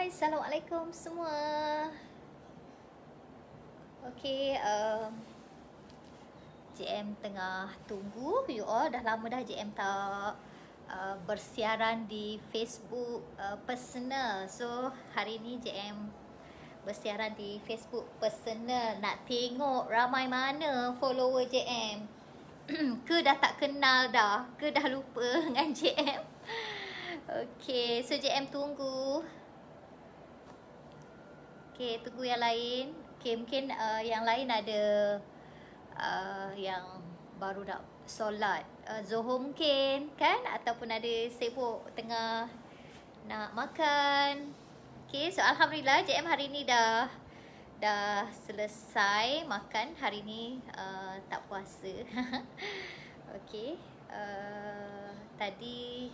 Hai, Assalamualaikum semua. Okay, JM tengah tunggu. You all dah lama dah JM tak bersiaran di Facebook personal. So, hari ni JM bersiaran di Facebook personal. Nak tengok ramai mana follower JM. Ke dah tak kenal dah? Ke dah lupa dengan JM? Okay, so JM tunggu. Okay, tunggu yang lain. Okay, mungkin yang lain ada yang baru nak solat Zuhur mungkin kan, ataupun ada sibuk tengah nak makan. Okay, so Alhamdulillah JM hari ni dah selesai makan. Hari ni tak puasa. Okay, tadi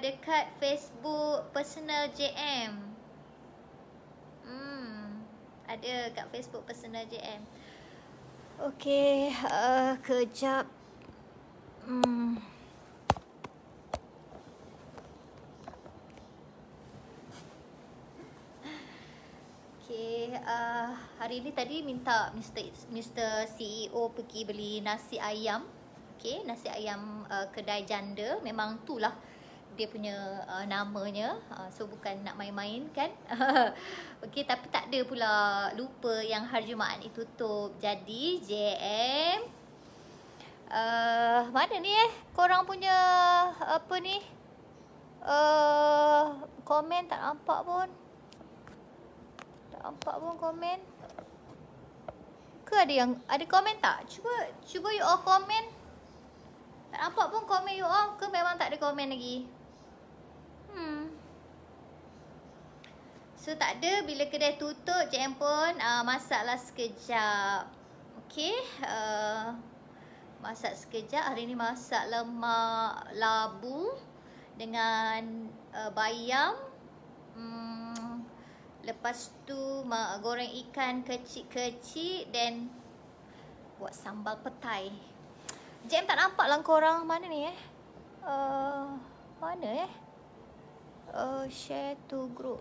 dekat Facebook personal JM. Ada kat Facebook personal JM. Okey, kejap. Okey, hari ni tadi minta Mr. CEO pergi beli nasi ayam. Okey, nasi ayam kedai janda. Memang itulah dia punya namanya. So bukan nak main-main kan. Okey, tapi tak ada pula lupa yang hari Jumaat ni tutup. Jadi JM mana ni korang punya apa ni komen tak nampak pun. Tak nampak pun komen. Ke ada komen tak? Cuba you all komen. Tak nampak pun komen you all. Ke memang tak ada komen lagi? So tak ada. Bila kedai tutup, JM pun masaklah sekejap. Okay, masak sekejap. Hari ni masak lemak labu dengan bayam. Lepas tu goreng ikan kecil-kecil. Dan buat sambal petai. JM tak nampak lah korang. Mana ni mana share to group.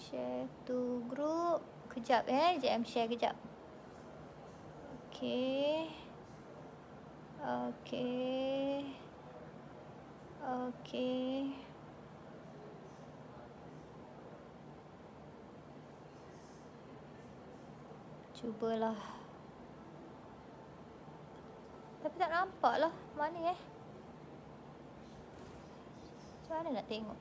Share to group. Kejap JM share kejap. Okay. Cubalah. Tapi tak nampak lah. Mana macam mana nak tengok?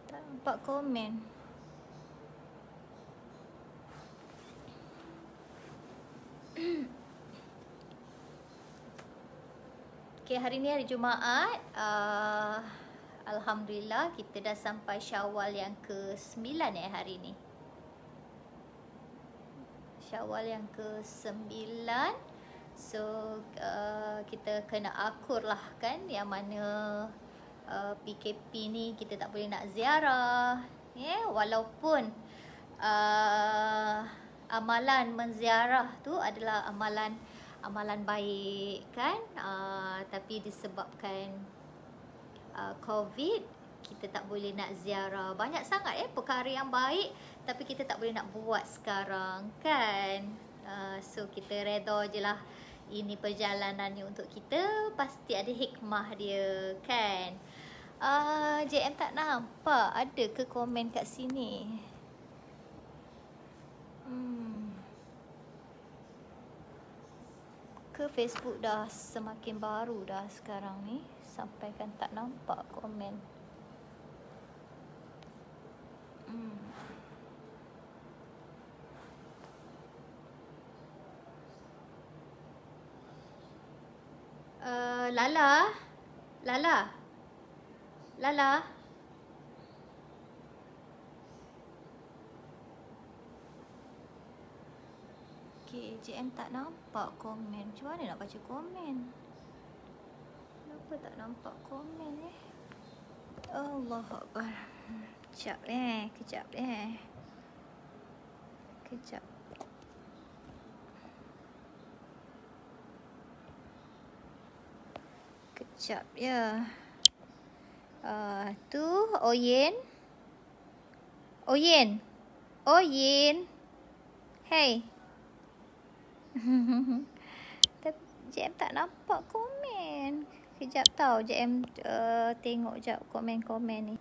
Tak nampak komen. Okay, hari ni hari Jumaat. Alhamdulillah kita dah sampai Syawal yang ke-9 hari ni. Syawal yang ke-9. So kita kena akur lah kan, yang mana PKP ni kita tak boleh nak ziarah. Walaupun amalan menziarah tu adalah amalan baik kan, tapi disebabkan COVID, kita tak boleh nak ziarah. Banyak sangat perkara yang baik, tapi kita tak boleh nak buat sekarang kan. So kita reda je lah. Ini perjalanannya untuk kita. Pasti ada hikmah dia kan. JM tak nampak ada ke komen kat sini. Ke Facebook dah semakin baru dah sekarang ni, sampai kan tak nampak komen. Lala. Okay, JM tak nampak komen. Macam mana nak baca komen? Kenapa tak nampak komen Allahu Akbar. Kejap. Kejap. Kejap ya. Tu Oyen. Oyen. Oyen. Hey. Tapi JM tak nampak komen. Kejap tau JM tengok jap komen-komen ni.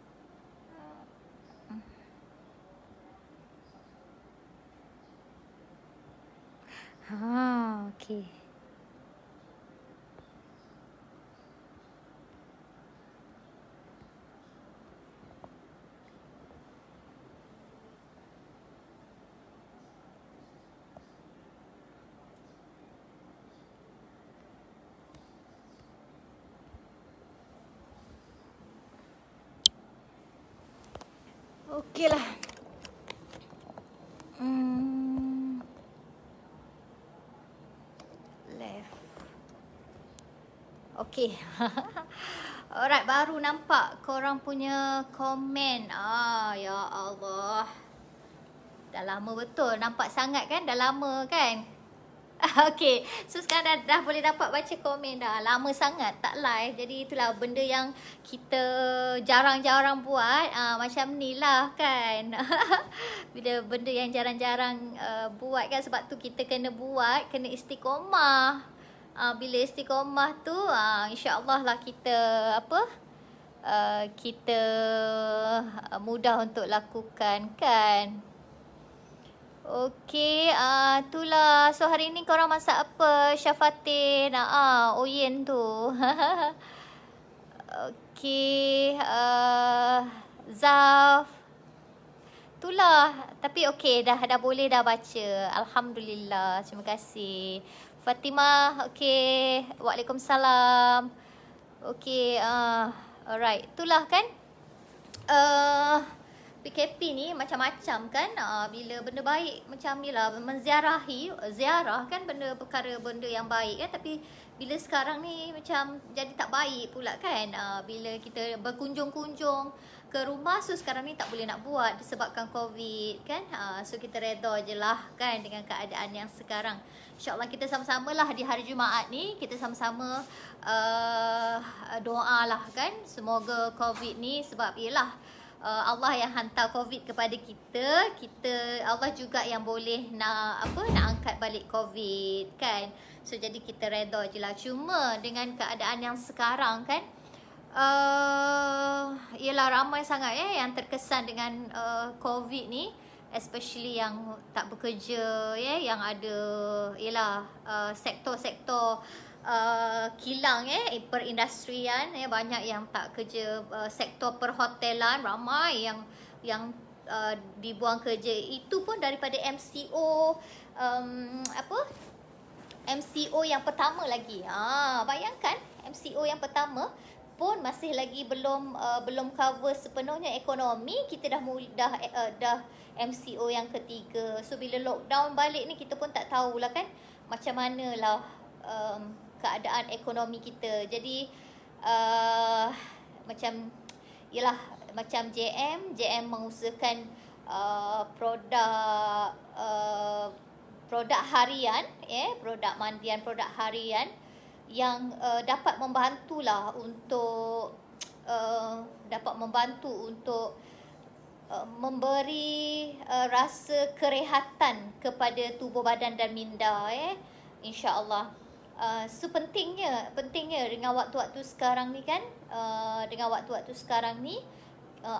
Okey. Okeylah. Left. Okey. Alright, baru nampak korang punya komen. Ya Allah. Dah lama betul. Nampak sangat kan? Dah lama kan? Okey. So sekarang dah boleh dapat baca komen dah. Lama sangat tak live. Jadi itulah benda yang kita jarang-jarang buat. Macam ni lah kan. Bila benda yang jarang-jarang buat kan. Sebab tu kita kena buat. Kena istiqomah. Bila istiqomah tu insya-Allah lah kita kita mudah untuk lakukan kan. Okey, itulah. So hari ni korang masak apa? Syafatin, Oyen tu. Okey, Zaf. Itulah. Tapi okey, dah boleh dah baca. Alhamdulillah. Terima kasih. Fatimah, okey. Waalaikumsalam. Okey, alright. Itulah kan. PKP ni macam-macam kan. Bila benda baik macam ni lah, ziarah kan perkara benda yang baik kan. Tapi bila sekarang ni macam jadi tak baik pula kan. Bila kita berkunjung-kunjung ke rumah, so sekarang ni tak boleh nak buat disebabkan COVID kan. So kita reda je lah kan dengan keadaan yang sekarang. InsyaAllah kita sama-sama lah di hari Jumaat ni, kita sama-sama doa lah kan. Semoga COVID ni, sebab yelah Allah yang hantar COVID kepada kita. Allah juga yang boleh nak angkat balik COVID kan. So jadi kita reda je lah. Cuma dengan keadaan yang sekarang kan, ialah ramai sangat yang terkesan dengan COVID ni, especially yang tak bekerja yang ada ialah sektor-sektor kilang perindustrian banyak yang tak kerja. Sektor perhotelan ramai yang dibuang kerja. Itu pun daripada MCO MCO yang pertama lagi. Bayangkan MCO yang pertama pun masih lagi belum cover sepenuhnya ekonomi. Kita dah MCO yang ketiga. So bila lockdown balik ni, kita pun tak tahulah kan macam manalah keadaan ekonomi kita. Jadi macam JM mengusahakan produk harian, produk mandian, produk harian yang dapat membantulah untuk memberi rasa kerehatan kepada tubuh badan dan minda insya-Allah. So pentingnya dengan waktu-waktu sekarang ni kan,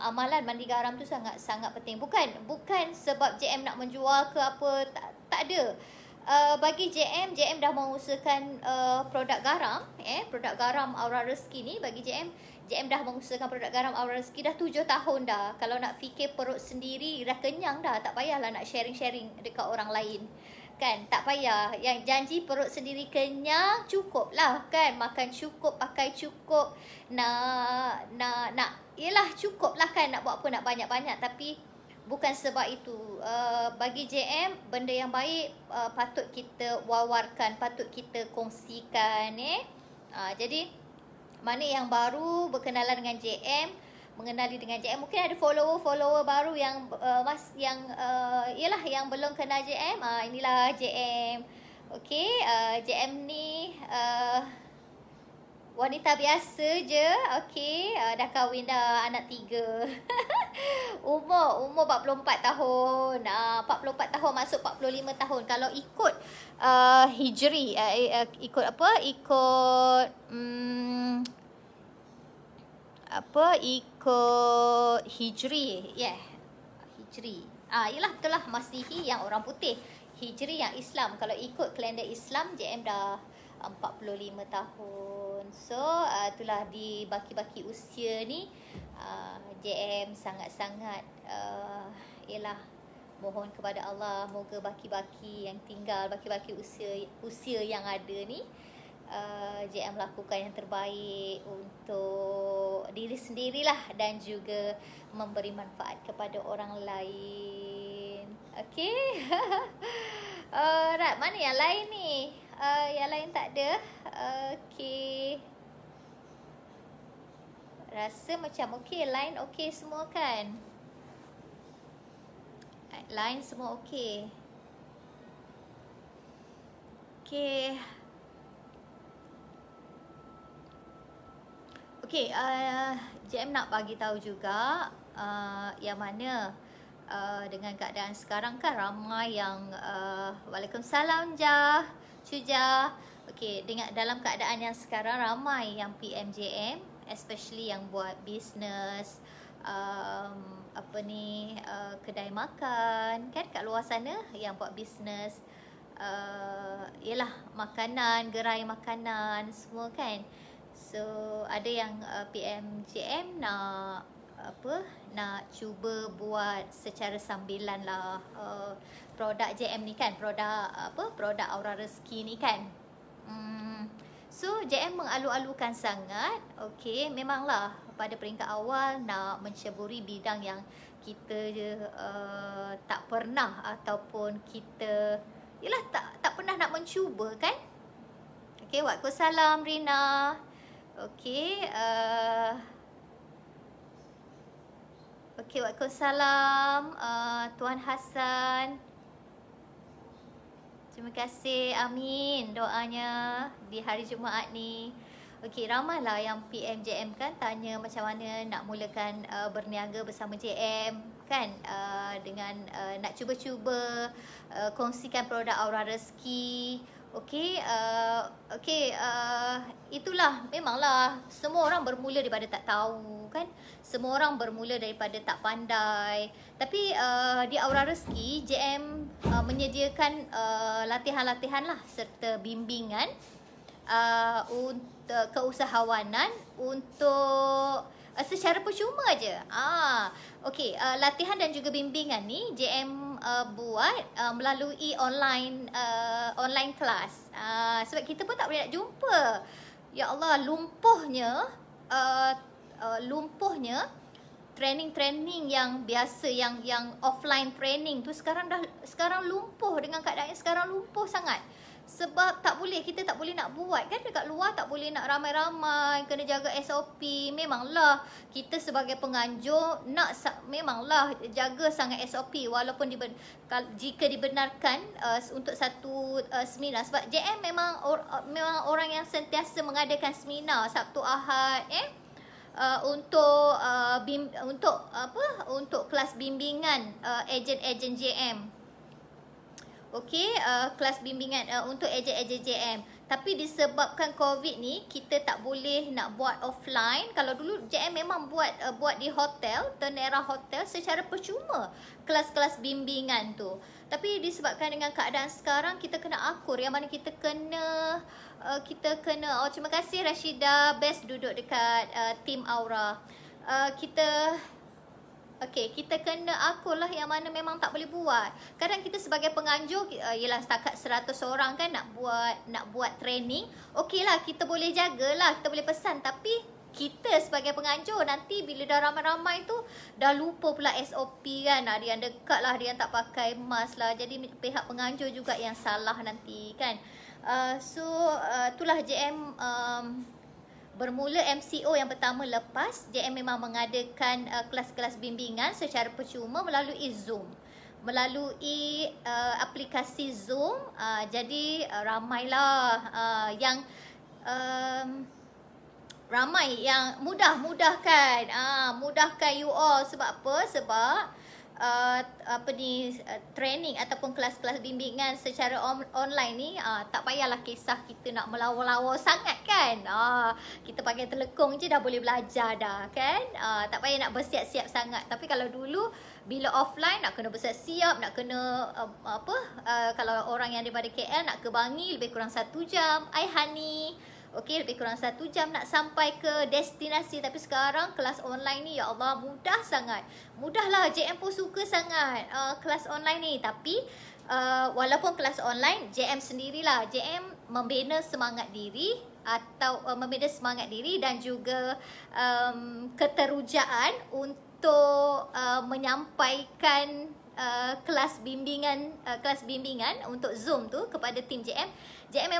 amalan mandi garam tu sangat penting. Bukan sebab JM nak menjual ke apa, tak ada. Bagi JM dah mengusahakan produk garam Aura Rezeki ni. Bagi JM dah mengusahakan produk garam Aura Rezeki dah 7 tahun dah. Kalau nak fikir perut sendiri dah kenyang dah, tak payahlah nak sharing dekat orang lain kan. Tak payah. Yang janji perut sendiri kenyang, cukup lah kan. Makan cukup, pakai cukup, yelah cukup lah kan. Nak buat apa nak banyak-banyak. Tapi bukan sebab itu. Bagi JM, benda yang baik patut kita wawarkan, patut kita kongsikan Jadi mana yang baru berkenalan dengan JM, mengenali dengan JM. Mungkin ada follower baru yang yalah yang belum kenal JM. Inilah JM. Okey, JM ni wanita biasa je. Okey, dah kahwin dah, anak 3. umur 44 tahun. 44 tahun masuk 45 tahun. Kalau ikut hijri, ikut apa? Ikut ikut hijri. Hijri. Yalah betul lah, Masihi yang orang putih, hijri yang Islam. Kalau ikut kalender Islam, JM dah 45 tahun. So itulah di baki-baki usia ni, JM sangat-sangat ialah mohon kepada Allah, moga baki-baki yang tinggal, baki-baki usia yang ada ni, JM lakukan yang terbaik untuk diri sendirilah dan juga memberi manfaat kepada orang lain. Okey. Alright, mana yang lain ni? Yang lain tak ada. Okey. Rasa macam okey, line okey semua kan? Line semua okey. Okey. Okey, JM nak bagi tahu juga yang mana dengan keadaan sekarang kan ramai yang Waalaikumsalam Cuja. Okey, dengan dalam keadaan yang sekarang ramai yang PMJM, especially yang buat bisnes, kedai makan kan kat luar sana, yang buat bisnes ialah makanan, gerai makanan semua kan. So ada yang PMJM nak cuba buat secara sambilan lah produk JM ni kan, produk Aura Rezeki ni kan. So JM mengalu-alukan sangat. Okey, memanglah pada peringkat awal nak menceburi bidang yang kita tak pernah, ataupun kita yalah tak pernah nak mencuba kan. Okey, waalaikumsalam Rina. Okey, waalaikumsalam Tuan Hassan. Terima kasih, amin doanya di hari Jumaat ni. Okey, ramailah yang PMJM kan tanya macam mana nak mulakan berniaga bersama JM kan, dengan nak cuba-cuba kongsikan produk Aura Rezeki. Okey, itulah, memanglah semua orang bermula daripada tak tahu kan. Semua orang bermula daripada tak pandai. Tapi di Aura Rezeki, JM menyediakan latihan-latihan lah serta bimbingan untuk keusahawanan untuk secara percuma je. Okey, latihan dan juga bimbingan ni JM buat melalui online kelas. Sebab kita pun tak boleh nak jumpa. Ya Allah, lumpuhnya training yang biasa, yang offline training tu sekarang lumpuh, dengan keadaan sekarang lumpuh sangat. Sebab kita tak boleh nak buat kan, dekat luar tak boleh nak ramai-ramai, kena jaga SOP. Memanglah kita sebagai penganjur memanglah jaga sangat SOP, walaupun jika dibenarkan untuk satu seminar. Sebab JM memang orang yang sentiasa mengadakan seminar Sabtu Ahad untuk kelas bimbingan ejen-ejen JM. Okey, kelas bimbingan untuk ejen-ejen JM. Tapi disebabkan COVID ni, kita tak boleh nak buat offline. Kalau dulu JM memang buat di hotel, Tenera Hotel, secara percuma kelas-kelas bimbingan tu. Tapi disebabkan dengan keadaan sekarang, kita kena akur, yang mana kita kena terima kasih Rashida, best duduk dekat tim Aura. Kita kena akur lah, yang mana memang tak boleh buat. Kadang kita sebagai penganjur, yelah setakat 100 orang kan nak buat training. Okey lah, kita boleh jagalah, kita boleh pesan. Tapi kita sebagai penganjur, nanti bila dah ramai-ramai tu, dah lupa pula SOP kan. Ada yang dekat lah, ada yang tak pakai mask lah. Jadi pihak penganjur juga yang salah nanti kan. Itulah JM bermula MCO yang pertama lepas, JM memang mengadakan kelas-kelas bimbingan secara percuma melalui Zoom. Melalui aplikasi Zoom. Jadi ramailah yang ramai yang mudahkan mudahkan you all. Sebab apa? Sebab training ataupun kelas-kelas bimbingan secara online ni tak payahlah kisah kita nak melawar-lawar sangat kan. Kita pakai telekong je dah boleh belajar dah kan. Tak payah nak bersiap-siap sangat. Tapi kalau dulu bila offline nak kena bersiap-siap, nak kena kalau orang yang daripada KL nak ke Bangi lebih kurang 1 jam. Honey, okey, lebih kurang 1 jam nak sampai ke destinasi. Tapi sekarang kelas online ni, ya Allah, mudah sangat. Mudahlah, JM pun suka sangat kelas online ni. Tapi walaupun kelas online, JM sendirilah. JM membina semangat diri atau membina semangat diri dan juga keterujaan untuk menyampaikan kelas bimbingan untuk Zoom tu kepada tim JM. JM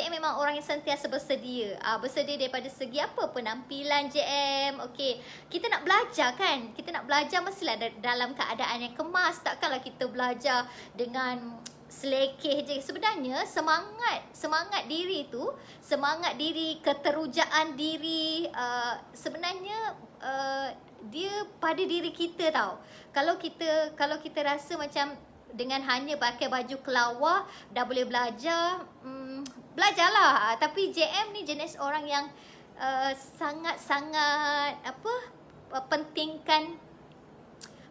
memang orang yang sentiasa bersedia. Bersedia daripada segi apa? Penampilan JM. Okey, kita nak belajar kan? Kita nak belajar mestilah dalam keadaan yang kemas. Takkanlah kita belajar dengan selekeh je. Sebenarnya semangat diri tu, semangat diri, keterujaan diri, sebenarnya dia pada diri kita tau. Kalau kita rasa macam dengan hanya pakai baju kelawar dah boleh belajar, belajarlah. Tapi JM ni jenis orang yang sangat-sangat pentingkan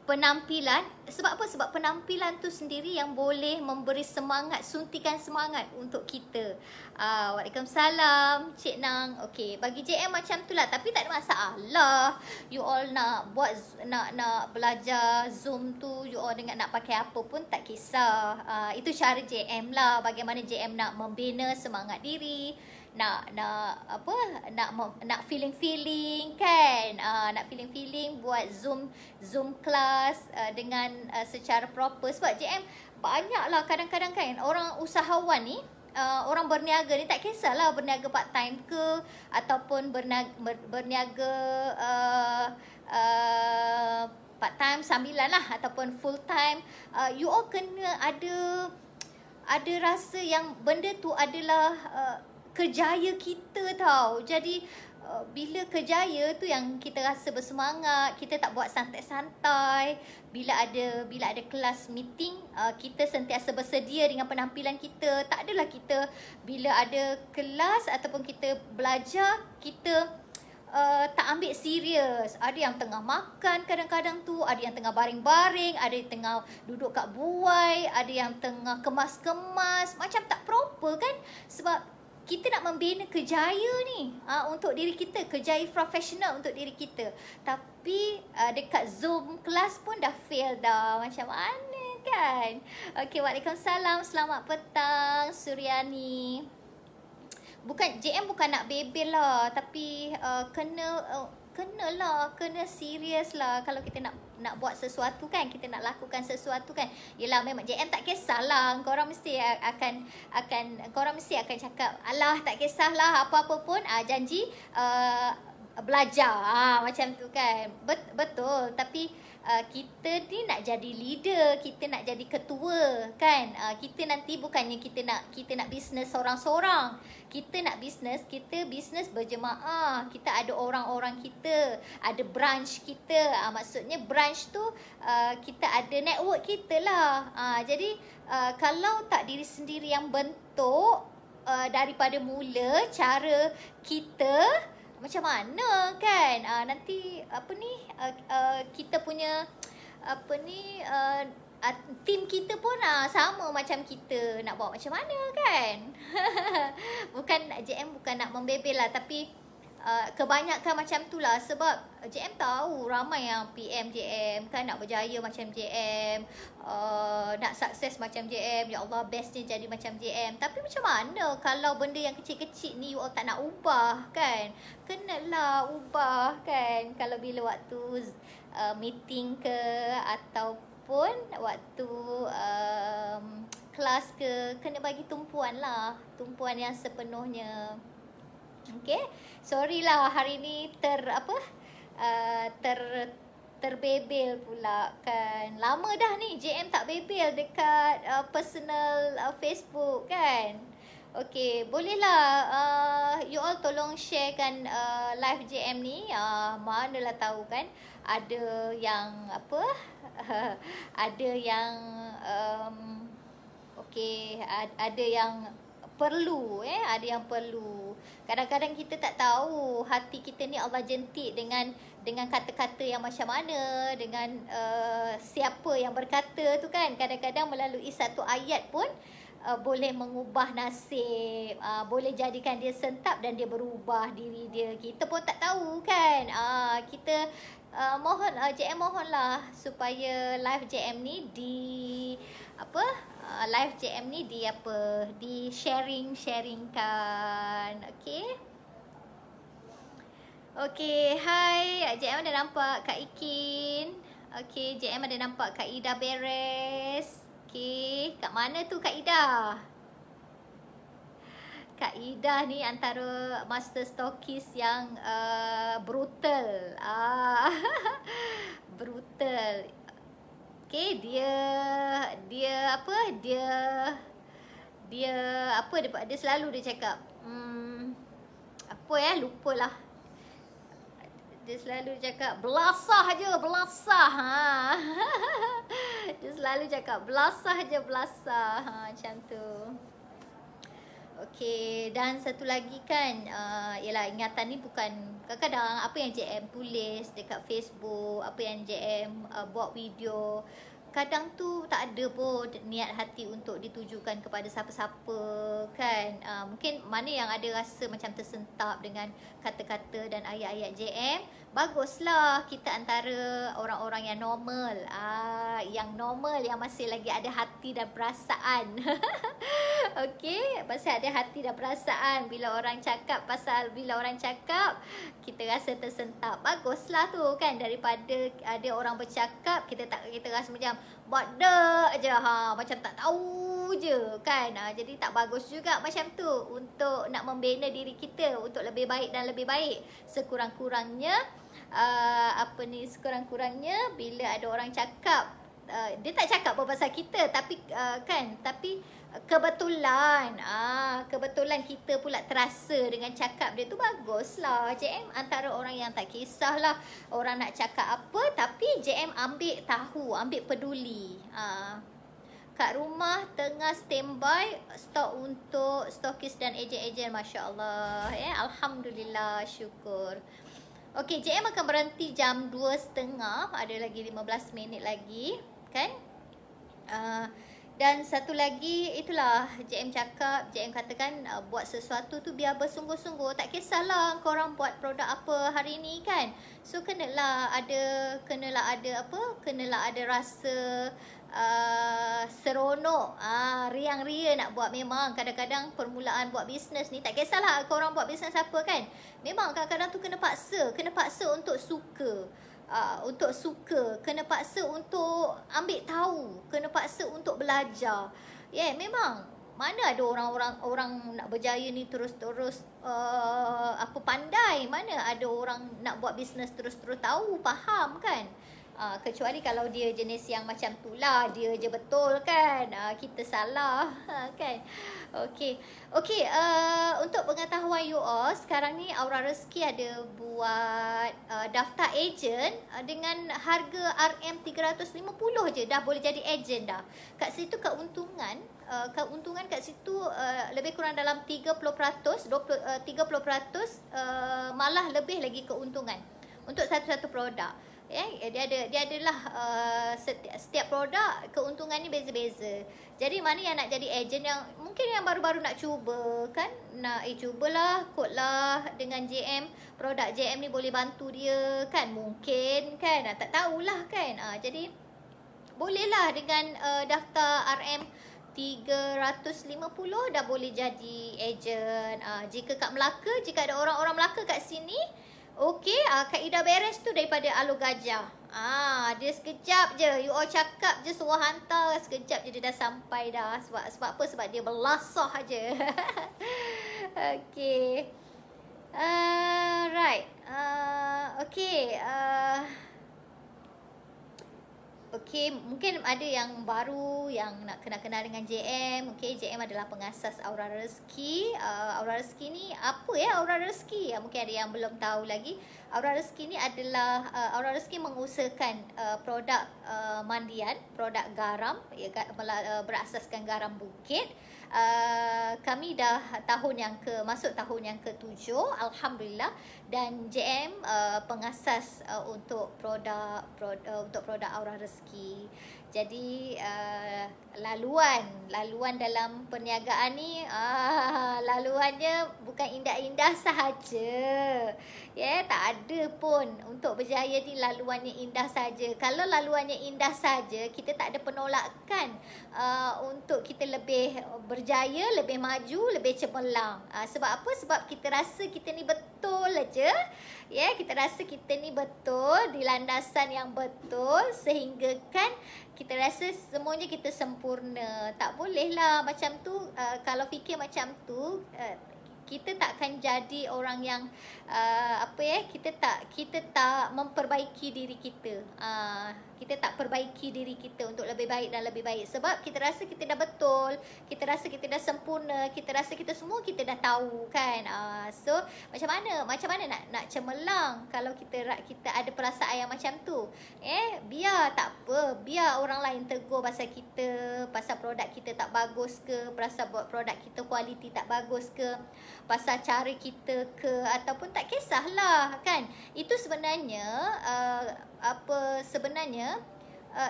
penampilan. Sebab apa? Sebab penampilan tu sendiri yang boleh memberi semangat, suntikan semangat untuk kita. Waalaikumsalam Cik Nang. Okey, bagi JM macam tu lah. Tapi tak ada masalah. You all nak buat, nak belajar Zoom tu, you all dengan nak pakai apa pun tak kisah. Itu cara JM lah. Bagaimana JM nak membina semangat diri, nak feeling kan, nak feeling buat Zoom class dengan secara proper. Sebab JM banyaklah kadang-kadang kan orang usahawan ni, orang berniaga ni, tak kisahlah berniaga part time ke ataupun berniaga part time sambilan lah ataupun full time, you all kena ada rasa yang benda tu adalah kerjaya kita tau. Jadi bila kerjaya tu yang kita rasa bersemangat, kita tak buat santai-santai. Bila ada kelas meeting, kita sentiasa bersedia dengan penampilan kita. Tak adalah kita bila ada kelas ataupun kita belajar, kita tak ambil serius. Ada yang tengah makan kadang-kadang tu, ada yang tengah baring-baring, ada yang tengah duduk kat buai, ada yang tengah kemas-kemas. Macam tak proper kan? Sebab kita nak membina kerjaya ni untuk diri kita, kerjaya profesional untuk diri kita. Tapi dekat Zoom kelas pun dah fail dah. Macam mana kan? Okey, waalaikumsalam. Selamat petang Suryani. JM bukan nak bebel lah, tapi kena serius lah. Kalau kita nak buat sesuatu kan, kita nak lakukan sesuatu kan. Yelah, memang JM tak kisahlah. Korang mesti akan cakap, alah tak kisahlah apa-apa pun, janji belajar, macam tu kan. Betul. Tapi kita ni nak jadi leader, kita nak jadi ketua kan. Kita nanti bukannya kita nak bisnes seorang-seorang. Kita nak bisnes berjemaah. Kita ada orang-orang kita, ada branch kita. Maksudnya branch tu kita ada network kita lah. Jadi kalau tak diri sendiri yang bentuk daripada mula cara kita, macam mana kan, nanti kita punya tim kita pun sama macam kita, nak buat macam mana kan. JM bukan nak membebel lah, tapi kebanyakan macam tu lah. Sebab JM tahu ramai yang PM JM kan, nak berjaya macam JM, nak sukses macam JM, ya Allah bestnya jadi macam JM. Tapi macam mana kalau benda yang kecil-kecil ni you all tak nak ubah kan? Kenalah ubah kan. Kalau bila waktu meeting ke ataupun waktu kelas ke, kena bagi tumpuan lah, tumpuan yang sepenuhnya. Okay, sorry lah hari ni uh, ter terbebel pula kan. Lama dah ni JM tak bebel dekat personal Facebook kan. Okay, bolehlah you all tolong sharekan live JM ni. Manalah tahu kan ada yang ada yang ada yang perlu ada yang perlu. Kadang-kadang kita tak tahu hati kita ni Allah jentik dengan kata-kata yang macam mana, dengan siapa yang berkata tu kan. Kadang-kadang melalui satu ayat pun boleh mengubah nasib, boleh jadikan dia sentap dan dia berubah diri dia. Kita pun tak tahu kan. Kita mohon JM mohonlah supaya live JM ni live JM ni di sharingkan. Okey, hai JM ada nampak Kak Ikin. Okey, JM ada nampak Kak Ida beres. Okey, kat mana tu Kak Ida? Kak Ida ni antara master stockist yang brutal. Brutal. Okey, dia selalu dia cakap lupalah. Dia selalu cakap belasah je, belasah. Dia selalu cakap belasah je, belasah. Macam tu. Okey, dan satu lagi kan, ialah ingatan ni bukan kadang-kadang apa yang JM tulis dekat Facebook, apa yang JM buat video, kadang tu tak ada pun niat hati untuk ditujukan kepada siapa-siapa kan. Mungkin mana yang ada rasa macam tersentap dengan kata-kata dan ayat-ayat JM, baguslah kita antara orang-orang yang normal, yang masih lagi ada hati dan perasaan. Okey, masih ada hati dan perasaan. Bila orang cakap kita rasa tersentap, baguslah tu kan, daripada ada orang bercakap kita rasa macam buat dek je, macam tak tahu je kan. Jadi tak bagus juga macam tu. Untuk nak membina diri kita untuk lebih baik dan lebih baik, sekurang-kurangnya bila ada orang cakap, dia tak cakap pasal kita, tapi kebetulan kita pula terasa dengan cakap dia tu, baguslah. JM antara orang yang tak kisahlah orang nak cakap apa, tapi JM ambil tahu, ambil peduli. Kat rumah tengah standby stok untuk stokis dan ejen-ejen, masya-Allah. Alhamdulillah, syukur. Okey, JM akan berhenti jam 2.30, ada lagi 15 minit lagi kan. Dan satu lagi, itulah JM katakan, buat sesuatu tu biar bersungguh-sungguh. Tak kisahlah korang buat produk apa hari ni kan. So kenalah ada rasa seronok, riang ria nak buat. Memang kadang-kadang permulaan buat bisnes ni, tak kisahlah korang buat bisnes apa kan, memang kadang-kadang tu kena paksa untuk suka. Kena paksa untuk ambil tahu, kena paksa untuk belajar. Memang mana ada orang nak berjaya ni terus-terus pandai. Mana ada orang nak buat bisnes terus-terus tahu, faham kan. Kecuali kalau dia jenis yang macam tu lah, dia je betul kan, kita salah kan. Okey, untuk pengetahuan you all, sekarang ni Aura Rezeki ada buat daftar ejen dengan harga RM350 je dah boleh jadi ejen dah. Kat situ keuntungan kat situ lebih kurang dalam 30%, 30%, malah lebih lagi keuntungan untuk satu-satu produk. Dia adalah setiap produk keuntungannya beza-beza. Jadi mana yang nak jadi ejen, yang mungkin yang baru-baru nak cuba kan, cubalah, kod lah dengan JM, produk JM ni boleh bantu dia kan, mungkin kan, tak tahulah kan. Jadi bolehlah dengan daftar RM350 dah boleh jadi ejen. Jika kat Melaka, jika ada orang-orang Melaka kat sini, okey, Kak Ida beres tu daripada Alur Gajah. Dia sekejap je, you all cakap je, suruh hantar, sekejap je dia dah sampai dah. Sebab apa? Sebab dia belasah je. Okey. Right. Okay. Okay, mungkin ada yang baru yang nak kenal-kenal dengan JM. Okay, JM adalah pengasas Aura Rezeki. Aura Rezeki ni apa ya Aura Rezeki? Mungkin ada yang belum tahu lagi. Aura Rezeki ni adalah Aura Rezeki mengusahakan produk mandian, produk garam, berasaskan garam bukit. Kami dah masuk tahun yang ke-7, alhamdulillah, dan JM pengasas untuk produk Aura Rezeki. Jadi laluan dalam perniagaan ni laluannya bukan indah-indah sahaja. Tak ada pun untuk berjaya ni laluannya indah saja. Kalau laluannya indah saja, kita tak ada penolakan untuk kita lebih berjaya, lebih maju, lebih cemerlang. Sebab apa? Sebab kita rasa kita ni betul aja. Kita rasa kita ni betul di landasan yang betul, sehingga kan kita rasa semuanya kita sempurna. Tak bolehlah macam tu. Kalau fikir macam tu, kita tak akan jadi orang yang kita tak memperbaiki diri kita. Kita tak perbaiki diri kita untuk lebih baik dan lebih baik. Sebab kita rasa kita dah betul, kita rasa kita dah sempurna, kita rasa kita semua kita dah tahu kan. So macam mana nak cemerlang kalau kita ada perasaan yang macam tu. Biar tak apa, biar orang lain tegur pasal kita, pasal produk kita tak bagus ke, pasal produk kita kualiti tak bagus ke, pasal cara kita ke, ataupun tak kisahlah kan. Itu sebenarnya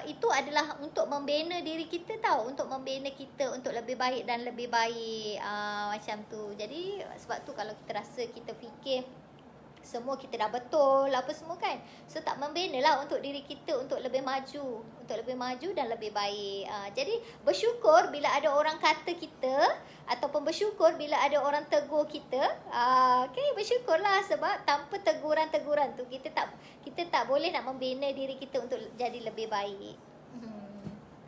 itu adalah untuk membina diri kita tau, untuk membina kita untuk lebih baik dan lebih baik, macam tu. Jadi sebab tu kalau kita rasa, kita fikir semua kita dah betul apa semua kan, so tak membina lah untuk diri kita untuk lebih maju dan lebih baik. Jadi bersyukur bila ada orang kata kita, ataupun bersyukur bila ada orang tegur kita. Okay, bersyukurlah, sebab tanpa teguran-teguran tu kita tak boleh nak membina diri kita untuk jadi lebih baik.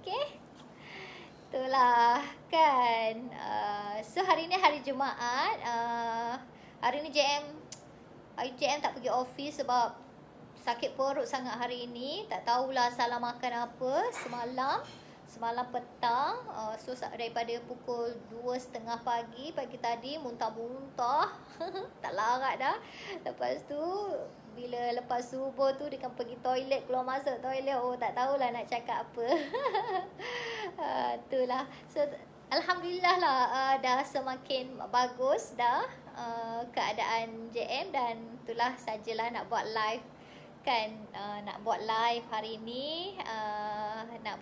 Okay, itulah kan. So hari ni hari Jumaat. Hari ni JM tak pergi office sebab sakit perut sangat hari ini. Tak tahulah salah makan apa semalam petang. So daripada pukul 2.30 pagi tadi muntah-muntah. Tak larat dah. Lepas tu lepas subuh tu dia kan pergi toilet, keluar masuk toilet, tak tahulah nak cakap apa. Itulah. So alhamdulillah lah, dah semakin bagus dah keadaan JM, dan itulah sajalah nak buat live kan. Nak buat live hari ni, nak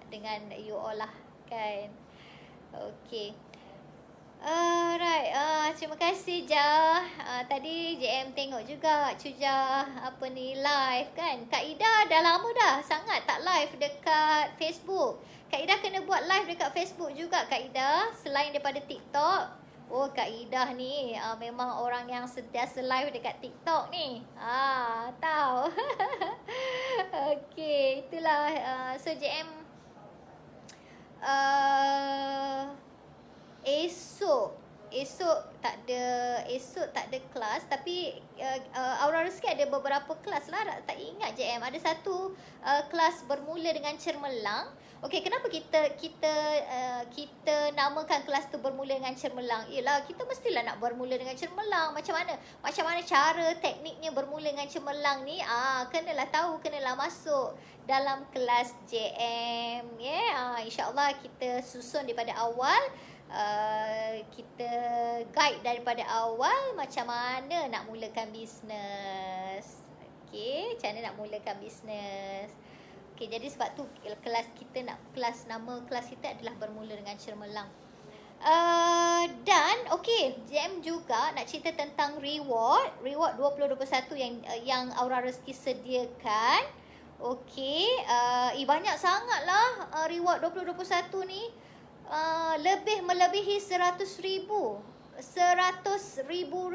dengan you all lah kan. Okay. Alright, terima kasih Jah. Tadi JM tengok juga Cuja live kan. Kak Ida dah lama dah sangat tak live dekat Facebook. Kak Ida kena buat live dekat Facebook juga Kak Ida, selain daripada TikTok. Kak Ida ni memang orang yang sentiasa live dekat TikTok ni. Tahu. Okay, itulah. So JM Esok tak ada kelas, tapi Aura Rezeki ada beberapa kelas lah. Tak ingat JM ada satu kelas bermula dengan cermelang. Okey, kenapa kita namakan kelas tu bermula dengan cermelang? Yalah, kita mestilah nak bermula dengan cermelang. Macam mana cara tekniknya bermula dengan cermelang ni? Kenalah tahu, kenalah masuk dalam kelas JM. InsyaAllah kita susun daripada awal. Kita guide daripada awal macam mana nak mulakan bisnes. Okey, macam mana nak mulakan bisnes. Okey, jadi sebab tu nama kelas kita adalah bermula dengan cermelang. Dan okey, JM juga nak cerita tentang reward 2021 yang Aura Rezeki sediakan. Okey, banyak sangatlah reward 2021 ni. Melebihi 100,000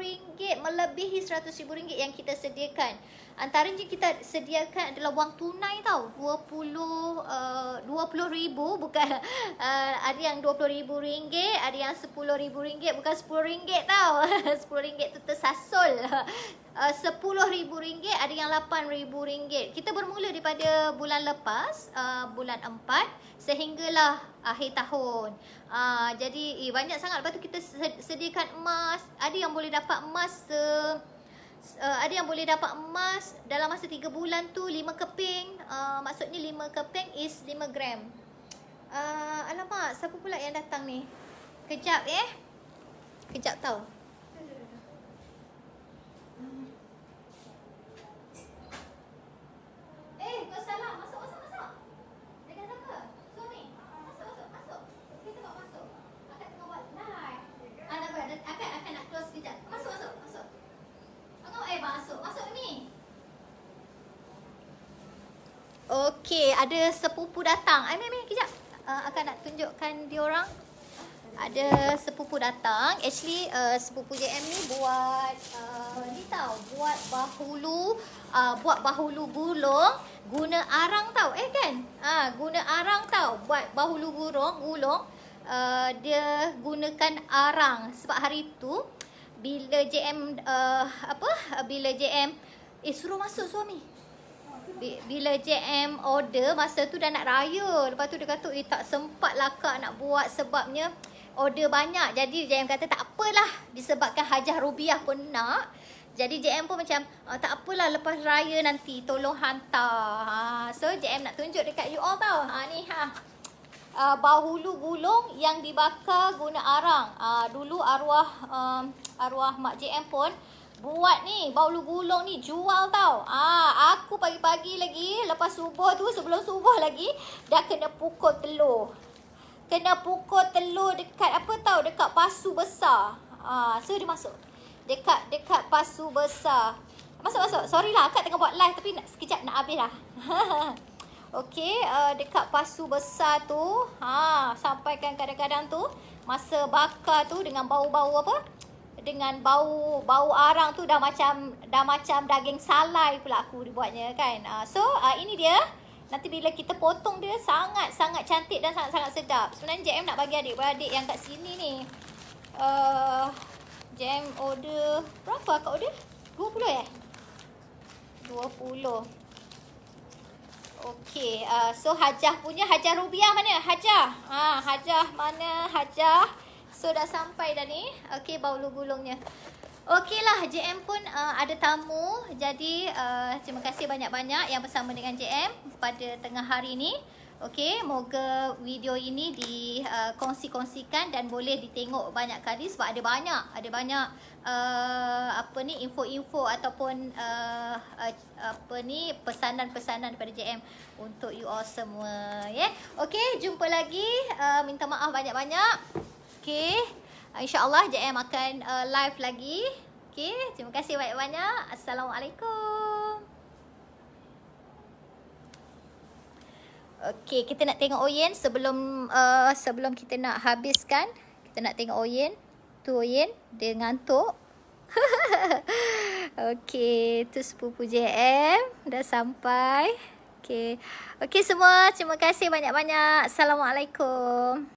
ringgit, melebihi 100,000 ringgit yang kita sediakan. Antaranya kita sediakan adalah wang tunai tau, 20 20,000, bukan ada yang RM20,000, ada yang RM10,000, bukan RM10 tau. RM10 tu tersasul. RM10,000, ada yang RM8,000. Kita bermula daripada bulan lepas, bulan 4 sehinggalah akhir tahun. Jadi banyak sangat. Lepas tu kita sediakan emas. Ada yang boleh dapat emas ada yang boleh dapat emas dalam masa 3 bulan tu 5 keping. Maksudnya 5 keping is 5 gram. Alamak, siapa pula yang datang ni? Kejap Kejap tau. Kau salah. Masuk. Dengan siapa? Suami? Masuk. Kita tak masuk. Akak tengah buat live. Akak nak close kejap. Masuk. Masuk ni. Okey, ada sepupu datang. Mai kejap. Akan nak tunjukkan diorang. Ada sepupu datang. Actually sepupu JM ni buat ni tau, buat bahulu gulung guna arang tau. Kan? Guna arang tau. Buat bahulu gulung dia gunakan arang. Sebab hari tu bila JM bila JM suruh masuk suami. Bila JM order masa tu dah nak raya. Lepas tu dia kata tak sempat lah kak nak buat sebabnya order banyak. Jadi JM kata tak apalah, disebabkan Hajah Rubiah pun nak. Jadi JM pun macam tak apalah, lepas raya nanti tolong hantar. So JM nak tunjuk dekat you all tau. Ni bahulu gulung yang dibakar guna arang. Dulu arwah mak JM pun buat ni bahulu gulung ni, jual tau. Aku pagi-pagi lagi lepas subuh tu, sebelum subuh lagi dah kena pukul telur. Dekat apa tau, dekat pasu besar. So dia masuk dekat pasu besar. Masuk. Sorry lah, akak tengah buat live tapi sekejap nak habis lah. Okey, dekat pasu besar tu, sampaikan kadang-kadang tu masa bakar tu dengan bau-bau apa? Dengan bau arang tu dah macam daging salai pula aku dibuatnya kan. So ini dia. Nanti bila kita potong dia sangat-sangat cantik dan sangat-sangat sedap. Sebenarnya JM nak bagi adik-beradik yang kat sini ni. JM order berapa akak order? 20 20. Okey, so Hajah punya, Hajah Rubiah mana? Hajah mana? So dah sampai dah ni. Okey, bahulu gulungnya. Okeylah, JM pun ada tamu. Jadi terima kasih banyak-banyak yang bersama dengan JM pada tengah hari ni. Okey, moga video ini dikongsi-kongsikan dan boleh ditengok banyak kali sebab ada banyak info-info ataupun pesanan-pesanan daripada JM untuk you all semua, ya. Okey, jumpa lagi. Minta maaf banyak-banyak. Okey. InsyaAllah JM akan live lagi. Okay, terima kasih banyak-banyak. Assalamualaikum. Okay, kita nak tengok Oyen sebelum kita nak habiskan. Kita nak tengok Oyen. Tu Oyen, dia ngantuk. Okay, tu sepupu JM dah sampai. Okay semua, terima kasih banyak-banyak. Assalamualaikum.